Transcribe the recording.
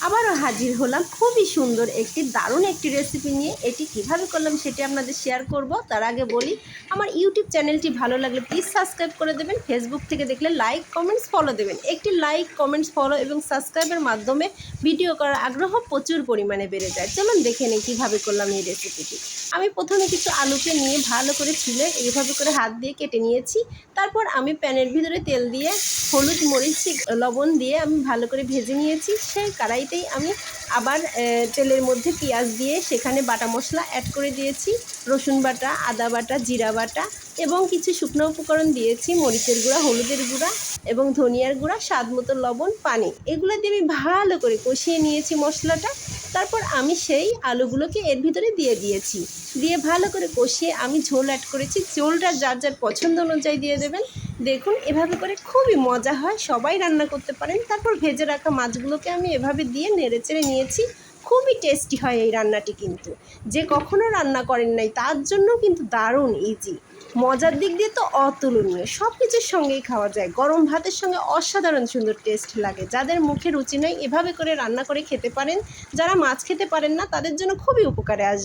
আবারও হাজির হলাম খুবই সুন্দর একটি দারুণ একটি রেসিপি নিয়ে। এটি কিভাবে করলাম সেটি আপনাদের শেয়ার করব। তার আগে বলি, আমার ইউটিউব চ্যানেলটি ভালো লাগলে প্লিজ সাবস্ক্রাইব করে দেবেন। ফেসবুক থেকে দেখলে লাইক কমেন্টস ফলো দেবেন। একটি লাইক কমেন্টস ফলো এবং সাবস্ক্রাইবের মাধ্যমে ভিডিও করার আগ্রহ প্রচুর পরিমাণে বেড়ে যায়। চলুন দেখে নিই কীভাবে করলাম এই রেসিপিটি। আমি প্রথমে কিছু আলুকে নিয়ে ভালো করে ছুলে এইভাবে করে হাত দিয়ে কেটে নিয়েছি। তারপর আমি প্যানের ভিতরে তেল দিয়ে হলুদ মরিচ লবণ দিয়ে আমি ভালো করে ভেজে নিয়েছি। সেই কড়াইতেই আমি আবার তেলের মধ্যে পেঁয়াজ দিয়ে সেখানে বাটা মশলা অ্যাড করে দিয়েছি। রসুন বাটা, আদা বাটা, জিরা বাটা এবং কিছু শুকনো উপকরণ দিয়েছি। মরিচের গুঁড়া, হলুদের গুঁড়া এবং ধনিয়ার গুঁড়া, স্বাদ মতো লবণ, পানি, এগুলো দিয়ে আমি ভালো করে কষিয়ে নিয়েছি মশলাটা। তারপর আমি সেই আলুগুলোকে এর ভিতরে দিয়ে দিয়েছি। দিয়ে ভালো করে কষিয়ে আমি ঝোল অ্যাড করেছি। ঝোলটা যার যার পছন্দ অনুযায়ী দিয়ে দেবেন। দেখুন এভাবে করে খুবই মজা হয়, সবাই রান্না করতে পারেন। তারপর ভেজে রাখা মাছগুলোকে আমি এভাবে দিয়ে নেড়েচেড়ে নিয়েছি। খুবই টেস্টি হয় এই রান্নাটি, কিন্তু যে কখনো রান্না করেন নাই তার জন্য কিন্তু দারুণ ইজি। মজার দিক দিয়ে তো অতুলনীয়, সব কিছুর সঙ্গেই খাওয়া যায়। গরম ভাতের সঙ্গে অসাধারণ সুন্দর টেস্ট লাগে। যাদের মুখে রুচি নেই এভাবে করে রান্না করে খেতে পারেন। যারা মাছ খেতে পারেন না তাদের জন্য খুবই উপকারে আসবে।